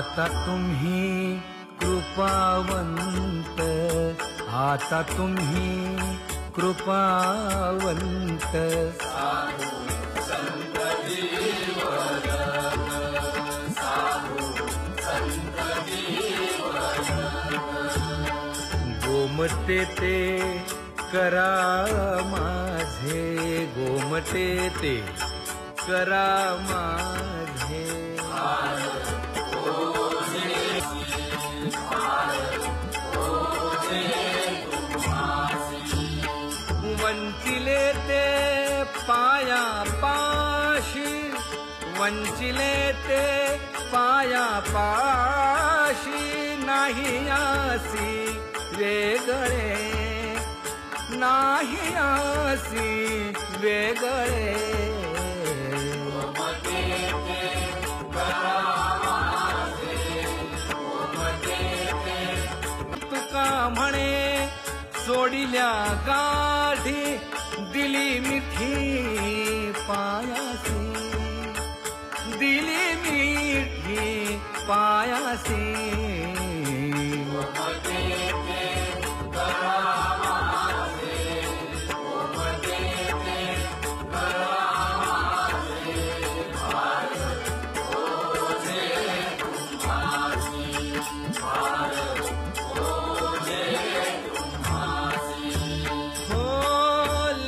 आता तुम्ही कृपावंत, आता तुम्ही कृपावंत, साधु संत जीवन, साधु संत जीवन, गोमटे ते करा माझे, गोमटे ते करा माझे, वंचिले ते पाया पाशी, वंचिले ते पाया पाशी, नाही आसी वेगळे, नाही आसी वेगळे, तुका म्हणे सोडिल्या गाठी, दिली मिठी पायासी, दिली मिठी पायासी,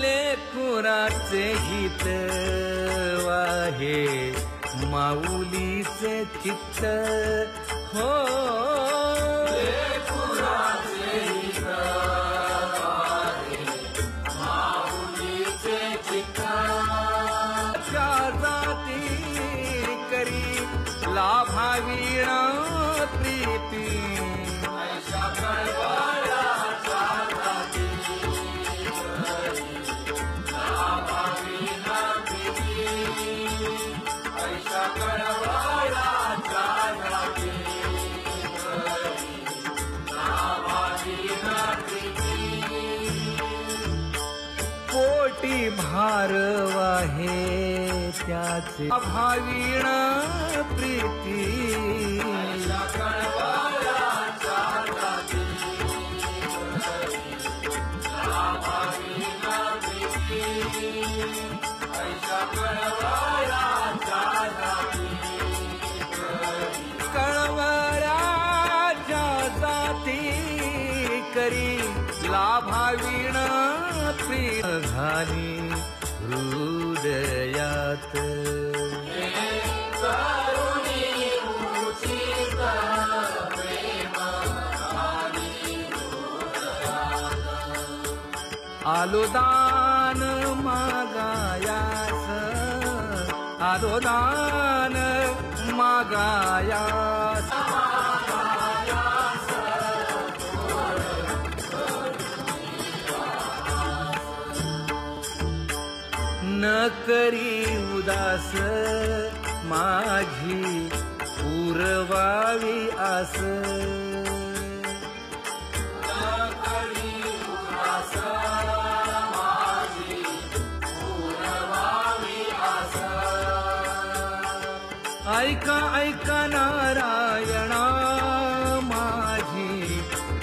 लेकुराचे हित वाहे माऊलीचे चित्त, हो लेकुराचे हित वाहे माऊलीचे चित्त, त्या जाती करी लाभावीणा प्रीती, ऐशा कळवळाच्या जाती लाभावीणा प्रीती, ऐशा कळवळाच्या जाती लाभावीणा प्रीती, कोटी भार वाहे त्याचे भावीणा प्रीती, ऐशा कळवळाच्या जाती लाभावीणा प्रीती, ऐशा कळवळाच्या जाती कळवळ्याच्या जाती करी लाभावीणा प्रीत, घाली हृदयात करुणी उचित प्रेम, आलो दान मागायास, आलो दान मागायास, न करी उदास माझी पुरवावी आस, ऐका ऐका नारायणा माझी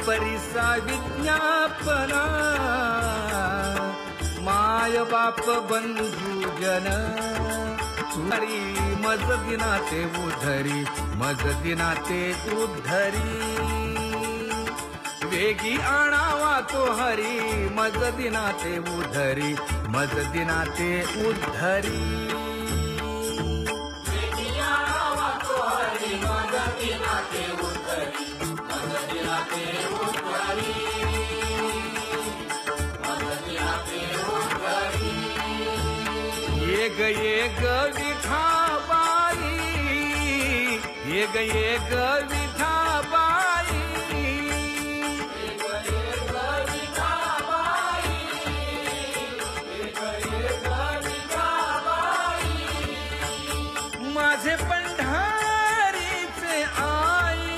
परिसा विज्ञापना, माय बाप बंधू जन तुरी मज दिनाते उद्धरी, मज दिनाते उद्धरी, वेगी आणावा तो हरी, मज दिनाते उद्धरी, मज दिनाते उद्धरी, मज दिनाते उद्धरी, मज दिनाते उद्धरी, मज दिनाते उद्धरी, एक एक विठाबाई, एक एक विठाबाई, एक एक विठाबाई, एक एक विठाबाई, माझे पंढारीचे आई,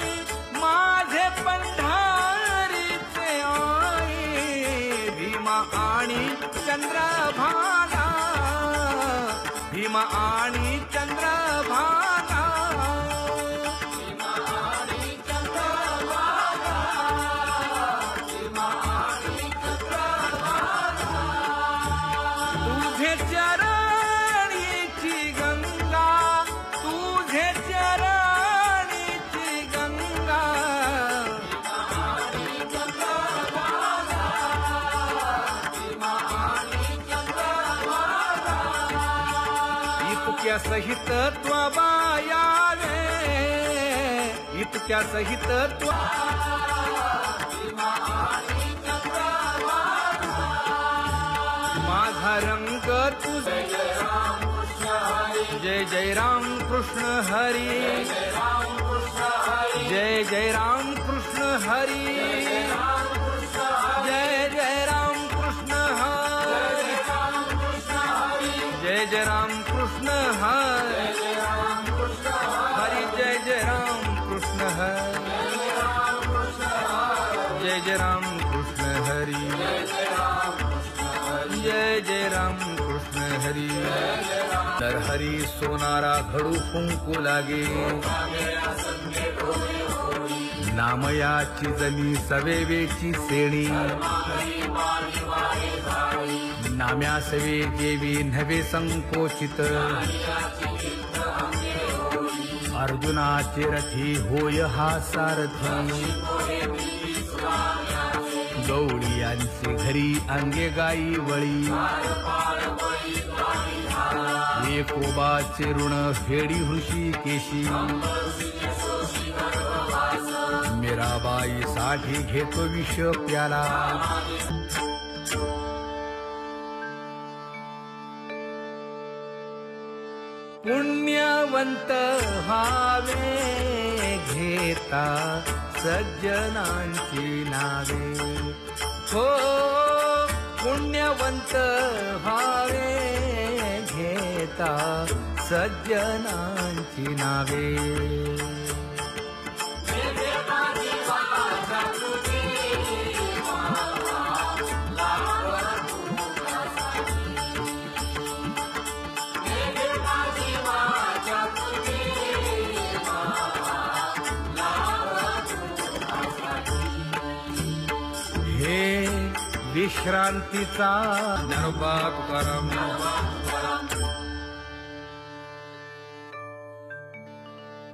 माझे पंढारीचे आई, भीमा आणि चंद्रभागा, भीमा आणि चंद्रभागा, भीमा चरणीची गंगा, तुझे चरणीची गंगा, इतक्या सहित त्वबा यावे, इतक्या सहित माझा रंग तुझे, जय जय राम कृष्ण हरी, जय जय राम कृष्ण हरी, जय जय राम कृष्ण हरी, जय जय राम कृष्ण हरी, हरि जय जय राम कृष्ण हरी, जय जय राम कृष्ण हरी, जय जय राम कृष्ण हरी. तर हरी सोनारा घडू फुंकू लागे, नामयाची जमी सवेवेची सेणी, नाम्या सवे देवी नव्हे संकोचित, अर्जुनाचे रथी होय हा सारथी, गवळीयांचे घरी अंगे गाई वळी, एकोबाचे ऋण फेडी हृषीकेशी, मीराबाई साठी घेतो विष प्याला, पुण्यवंत व्हावे घेता सज्जनांची नावे, हो पुण्यवंत व्हावे घेता सज्जनांची नावे. हे विश्रांतीचा ज्ञानोबा तुकाराम.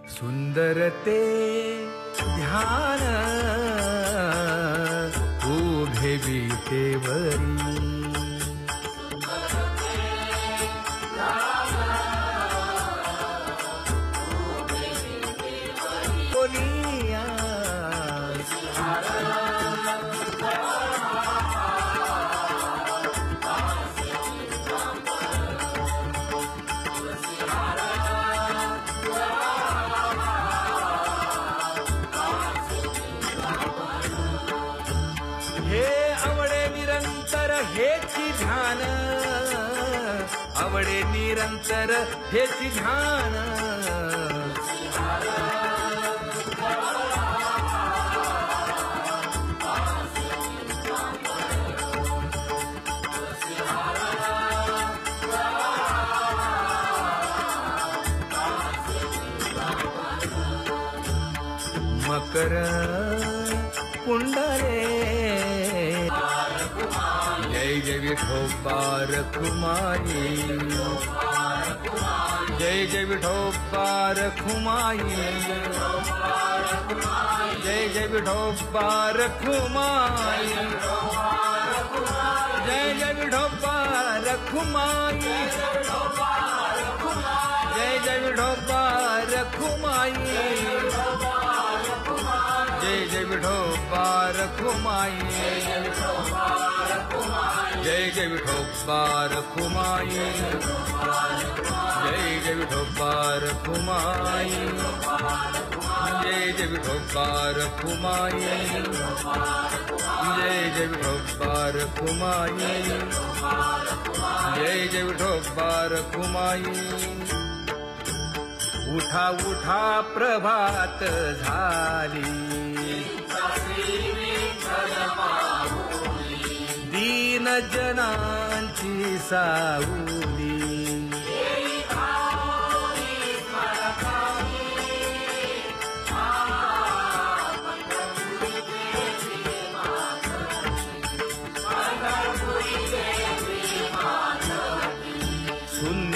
सुंदर ते ध्यान उभे बीतेवरी, बोलिया हेची ध्यान, आवडे निरंतर हेची ध्यान, मकर कुंडले, जय जय विठोबार खुमाई, जय जय विठोबार खुमाई, जय जय विठोबार खुमाई, जय जय विठोबार खुमाई, जय जय विठोबार खुमाई, जय जय विठोबार खुमाई, जय जय विठोबार खुमाई, जय जय विठोबार खुमाई, जय जय विठोबार खुमाई, जय जय विठोबार खुमाई, जय जय विठोबार खुमाई. उठा उठा प्रभात झाली, दीन जनांची सावली,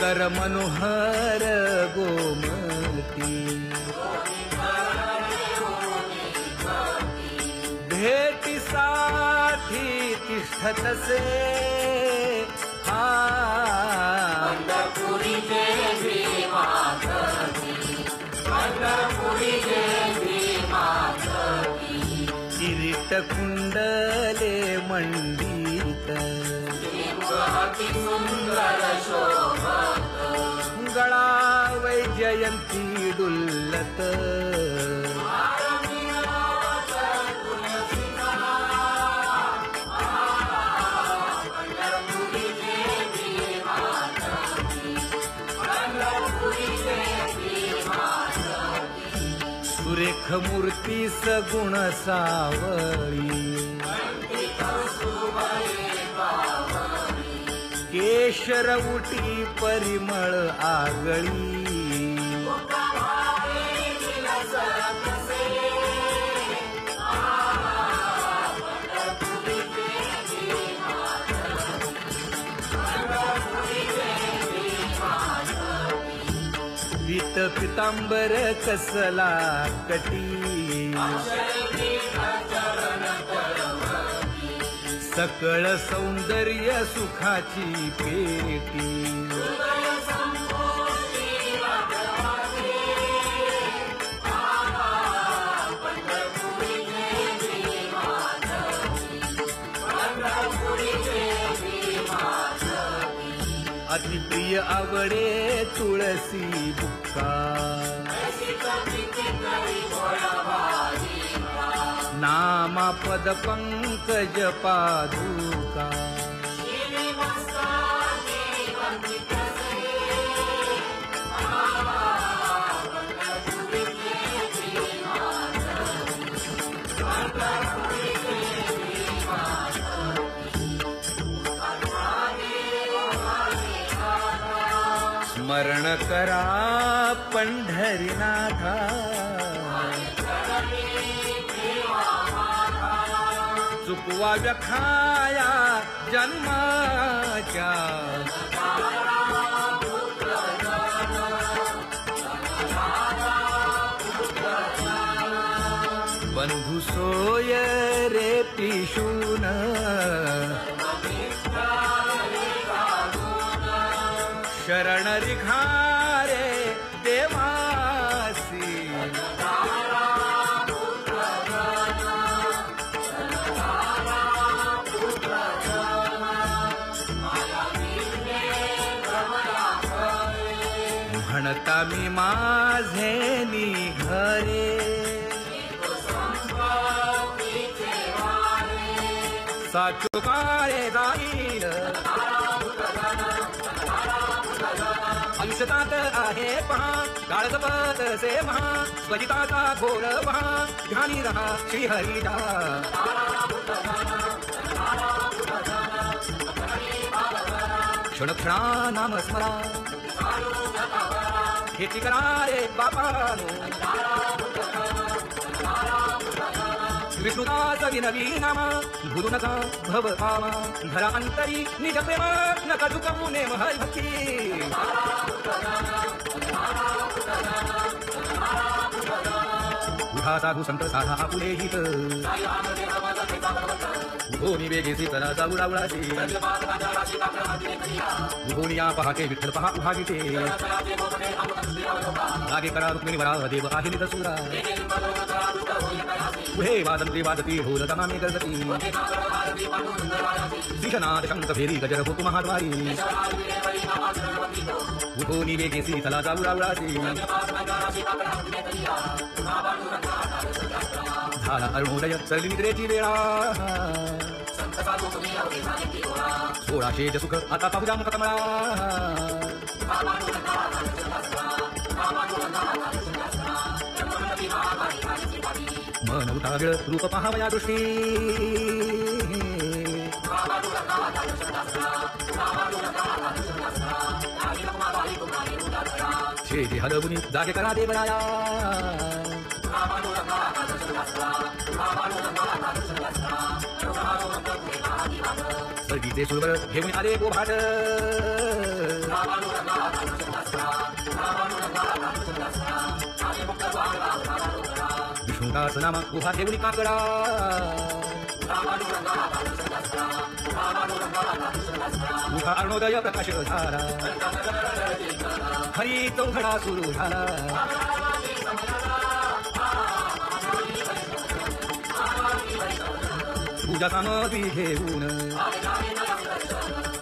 सुंदर मनोहर गोमती भेटीसाठी तिष्ठतसे हा पंढरपुरी देवी मातकी पंढरपुरी देवी मातकी किरीट कुंडले मंडित अति सुंदर शोभत गळा वैजयंती डुल्लत पंढरपुरी देवी मातकी पंढरपुरी देवी मातकी सुरेख मूर्ती सगुण सावळी केशर उटी परिमळ आगळी पीत पितांबर कसला कटी सकळ सौंदर्य सुखाची पेटी अतिप्रिय आवडे तुळसी बुक्का नामा पद पंकज पादुका स्मरण करा पंढरीनाथा चुकवा व्यखाया जन्माच्या बंधू सोय रे पिशून शरण रिघारे देवासी म्हणता मी माझे निघरे साचो काळे जाईल आयुष्यात आहे पहा काळजपत से महा स्वजिताचा घोर पहा ध्यानी रहा श्रीहरीचा क्षणक्षणा नाम स्मरा खेती करा रे बापानो विष्णुदास विनवी नामा भूलू नका भव कामा धरा अंतरी निज प्रेमा नका चुकवू नेम हरिभक्ती उठा साधू संत साधा आपुले हित भोनी वेगेसी चला जाऊ रावळाशी भोनिया पहाटे विठ्ठल पहा उभा गीते लागे करा रुक्मिणी वरा देव आहे नित सुरा पुढे वादंत्री वादती ढोल तमामे गजती श्रीशनाथ शंख फेरी गजर होतु महाद्वारी भोनी वेगेसी चला जाऊ रावळाशी झाला अरुणोदय सरली निद्रेची वेळा 1600 सुख आता पाहुजा मुख कमळा मन उतागळ रूप पहावया दृष्टी शेजे हलवुनी जागे करा देवराया सर्गीचे सुरवर घेऊन आले गोभाट विष्णुदास नामा उभा ठेवणी काकडा उभा अरुणोदय प्रकाश झाला हरी चौघडा सुरू झाला पूजा सामग्री घेऊन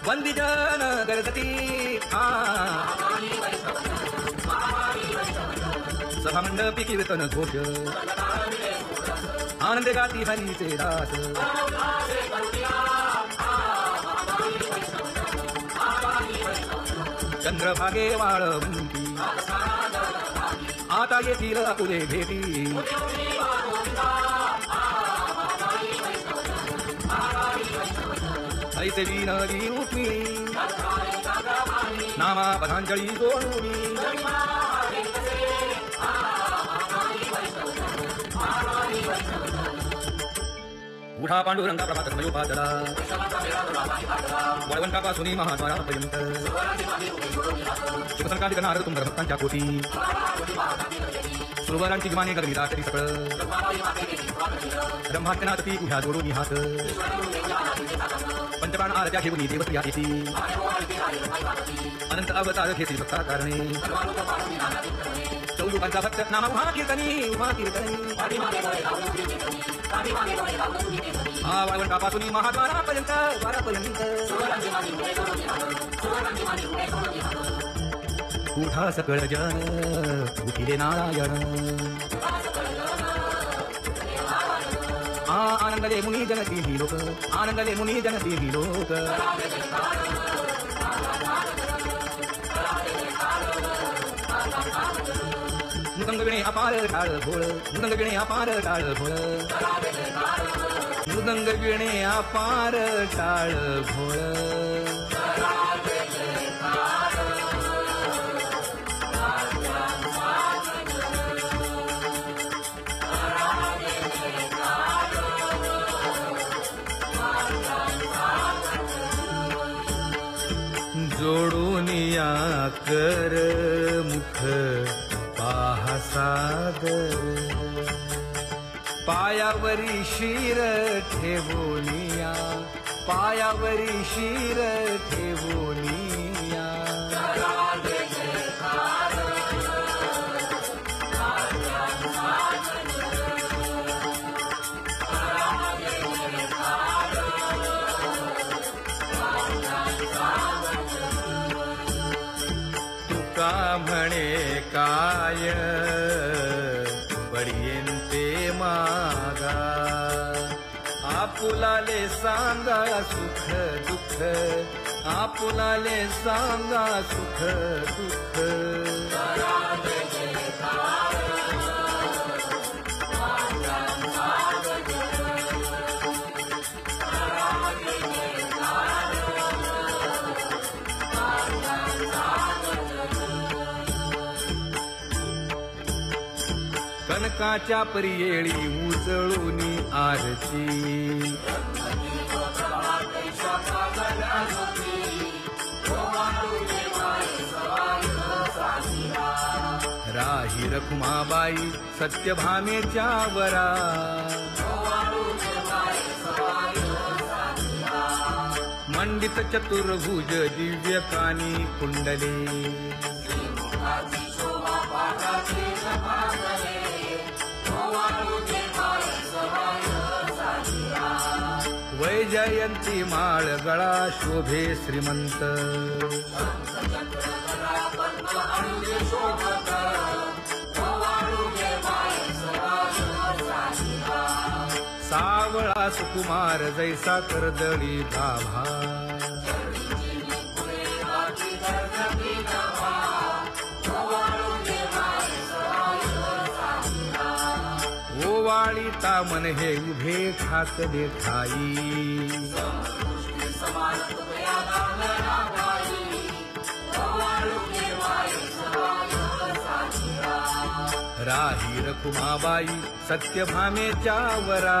वंदिजन गरजती सभामंडपी कीर्तन घोष आनंद गाती हरीचे दास चंद्रभागे वाळवंती आता येतील अपुले भेटी ऐसे विनवी रुक्मिणी नामा पदांजली जोडूनी उठा पांडुरंगा प्रभात समयोपातला वळवंटापासून महाद्वारापर्यंत शुभसंकांती करणार तुमच्या भक्तांच्या कोटी सुरवरांची विमाने गगनीला तरी सगळं ब्रह्मात्यनाथ ती उभ्या जोडून हात पंचप्राण आरत्या घेऊन देवत्या येती अनंत अवतार घेतील भक्ता कारणे चौदुकांचा भक्त नामा उभा कीर्तनी हा वाळवंटापासून महाद्वारापर्यंत उठा सकळ जन उठिले नारायण आनंदले मुनी जनती ही लोक आनंदले मुनी जनती ही लोक मृदंग विणे अपार टाळ भोळ मृदंग विणे अपार टाळ भोळ मृदंग विणे अपार टाळ भोळ जोडून या कर मुख पाहा सादर पायावरी शिर ठेवोनिया पायावरी शिर ठेवोनिया तुका म्हणे काय पडियेंते मागा आपुलाले सांगा सुख दुःख आपुलाले सांगा सुख दुःख कनकाच्या परियेळी उजळूनी आरती राही रखुमाबाई सत्यभामेच्या वरा मंडित चतुर्भुज दिव्य कानी कुंडले वैजयंती माळ गळा शोभे श्रीमंत सावळा सुकुमार जैसा कर्दळी गाभा ओवाळीता मन हे उभे ठाकले ठाई राही रखुमाबाई सत्यभामेच्या वरा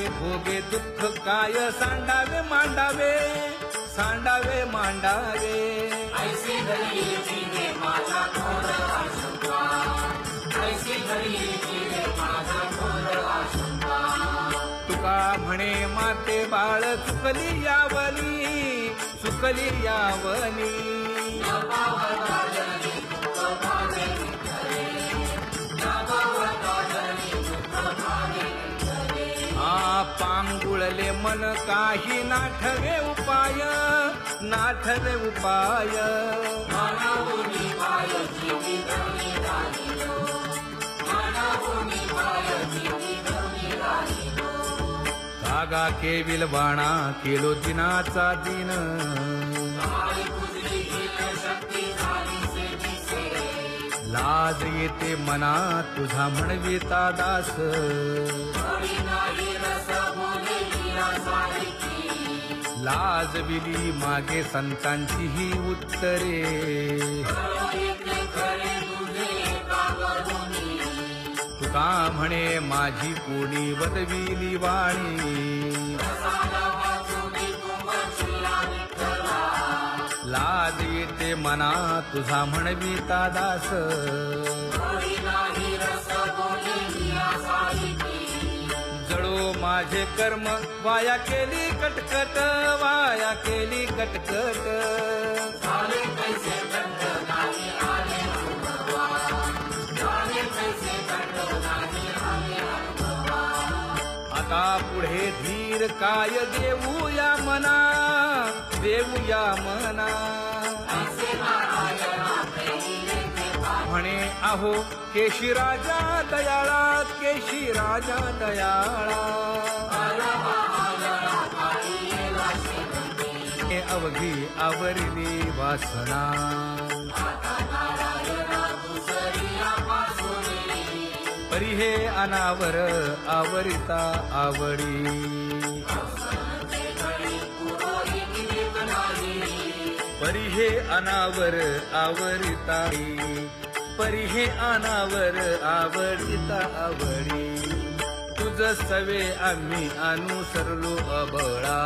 सांडावे भोगे दुःख काय सांडावे मांडावे सांडावे मांडावे ऐसे घरी जीवे माझा घोर आशंका ऐसे घरी जीवे माझा घोर आशंका तुका म्हणे माते बाळ चुकली यावली चुकली यावली पांगुळले मन काही नाठवे उपाय नाठवे उपाय कागा केविल बाणा केलो दिनाचा दिन लाज येते मना तुझा म्हणविता दास लाज विली मागे संतांची ही उत्तरे तुका म्हणे माझी कोणी वदविली वाणी लाज येते मना तुझा म्हणविता दास जळो माझे कर्म वाया केली कटकट वाया केली कटकट आता पुढे धीर काय देऊया मना देऊया मना म्हणे अहो केशी राजा दयाळा केशी राजा दयाळा अवघी आवरली वासना परी हे अनावर आवरिता आवडी परी हे अनावर आवरिता परी हे अनावर आवडिता आवडी तुझ सवे आम्ही अनुसरलो अबळा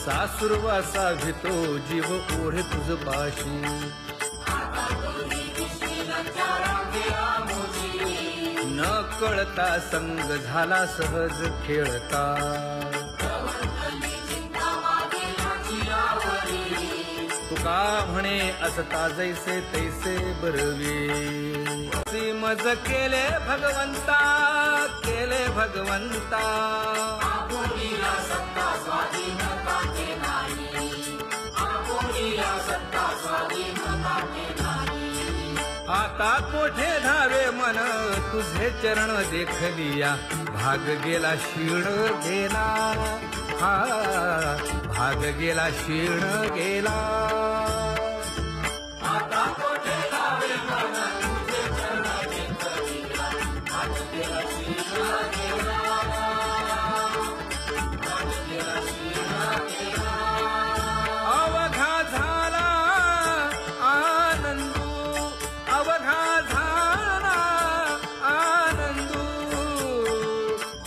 सासुरवासा भितो जीव ओढे तुझ पाशी न कळता संग झाला सहज खेळता तुका म्हणे असता जैसे तैसे बरवे मज केले भगवंता केले भगवंता आता कोठे धावे मन तुझे चरण देखलिया भाग गेला क्षीण गेला हा भाग गेला क्षीण गेला आता कोठे धावे मन तुझे चरण देखलिया भाग गेला क्षीण गेला भाग गेला क्षीण गेला अवघा झाला आनंदू अवघा झाला आनंदू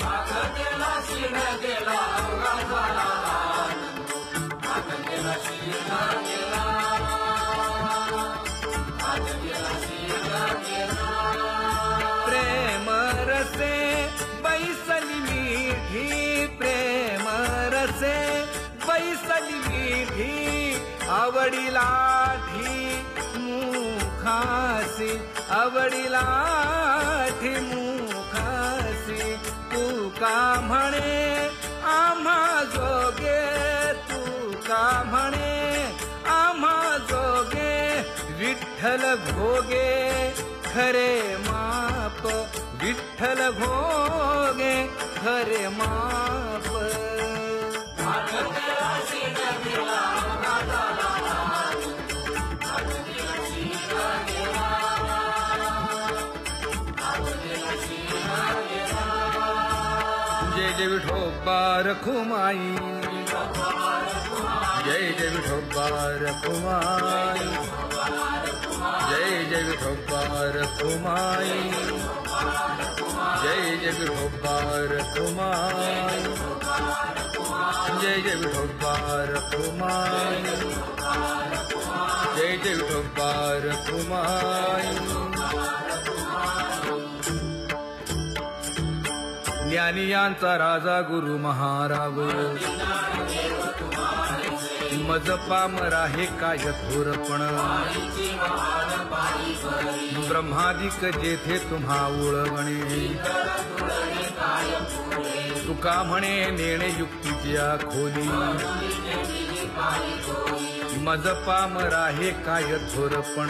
भाग गेला क्षीण गेला अवघा झाला आनंदू भाग गेला क्षीण गेला भाग गेला क्षीण गेला प्रेम रसे बैसली मीठी प्रेम रसे बैसली मीठी आवडीला ठी मुखासी आवडीला ठी मुखासी तू का म्हणे आम्हा जोगे तू का म्हणे आम्हा जोगे विठ्ठल भोगे खरे माप विठ्ठल भोगे खरे माप जय जय विठोबा रखुमाई जय जय विठोबा रखुमाई जय जय विठोबार कुमाई जय जय विठोबार कुमाई जय जय विठोबार कुमाई जय जय विठोबार कुमाई ज्ञानियांचा राजा गुरु महाराज मज पामरा हे काय थोरपण ब्रह्मादिक जेथे तुम्हा उळवणे तुका म्हणे नेणे युक्तीची खोली मज पामरा हे काय थोरपण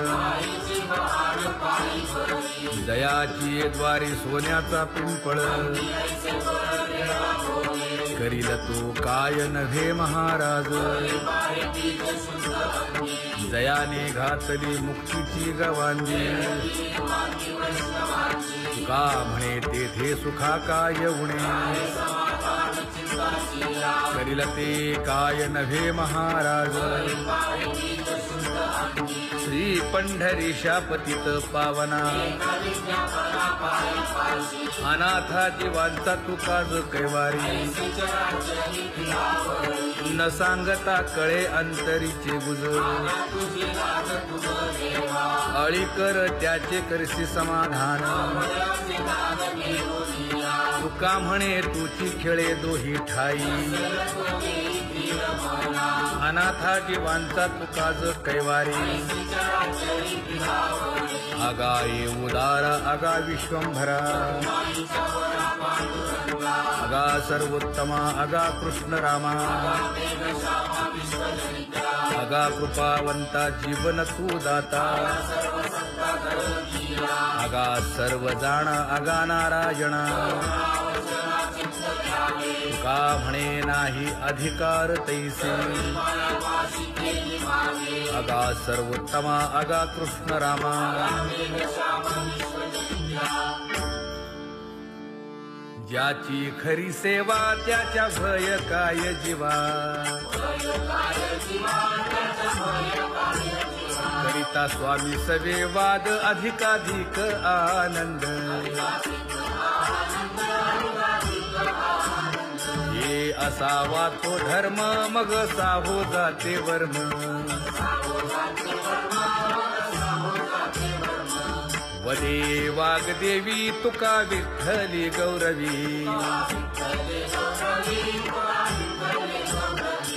दयाची द्वारे सोन्याचा पिंपळ करील तो काय नव्हे महाराज दयाने घातली मुक्तीची गवांजी तुका म्हणे तेथे सुखा काय उणे करील ते काय नव्हे महाराज श्री पंढरीशा पतित पावना अनाथा जीवांचा तुकाज कैवारी न सांगता कळे अंतरीचे गुज अळी कर त्याचे करशी समाधान तुका म्हणे तुची खेळे दोही ठाई अनाथा जीवांचा तुकाज कैवारी आगाये उदार आगा विश्वंभरा आगा सर्वोत्तमा आगा कृष्ण रामा आगा कृपावंता जीवन तू दाता आगा सर्व जाणा आगा नारायणा तुका म्हणे नाही अधिकार तैसे आगा सर्वोत्तमा आगा कृष्ण रामा ज्याची खरी सेवा त्याच्या भय काय जीवा करिता स्वामी सवे वाद अधिकाधिक आनंद हे असावा तो धर्म मग साहो जाते वर्म वदे वाग्देवी तुका विठ्ठली गौरवी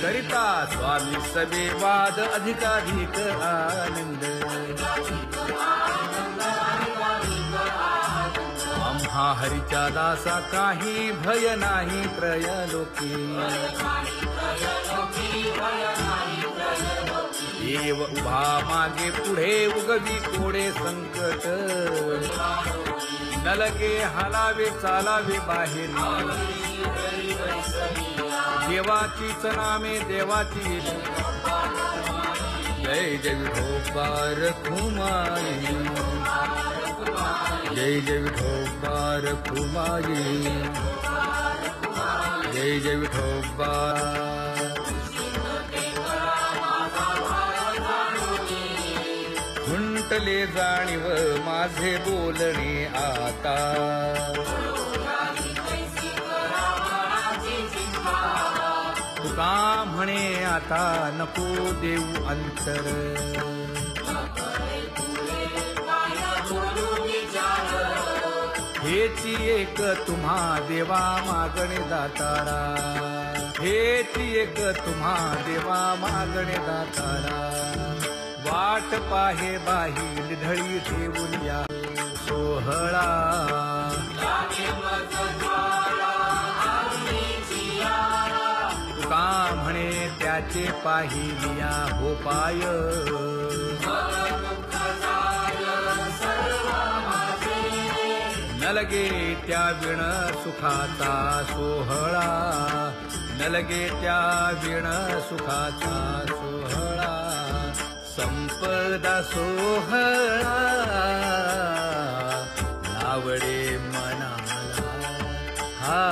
करिता स्वामी सवे वाद अधिकाधिक आनंद आम्हा हरीच्या दासा काही भय नाही त्रयलोकी देव उभा मागे पुढे उगवी कोडे संकट न लगे हालावे चालावे बाहेर देवाचीच नामे देवाची जय जय विठोबार कुमाई जय जय विठोबार कुमाई जय जय विठोबा खुंटले जाणीव माझे बोलणे आता तुका म्हणे आता नको देऊ अंतर हेची एक तुम्हा देवा मागणे दातारा हेची एक तुम्हा देवा मागणे दातारा वाट पाहे बाही ढळी ठेवून या सोहळा तुका म्हणे त्याचे पाहिलिया हो पाय न लगे त्या विण सुखाचा सोहळा न लगे त्या विण सुखाचा सोहळा संपदा सोहळा आवडे मनाला हा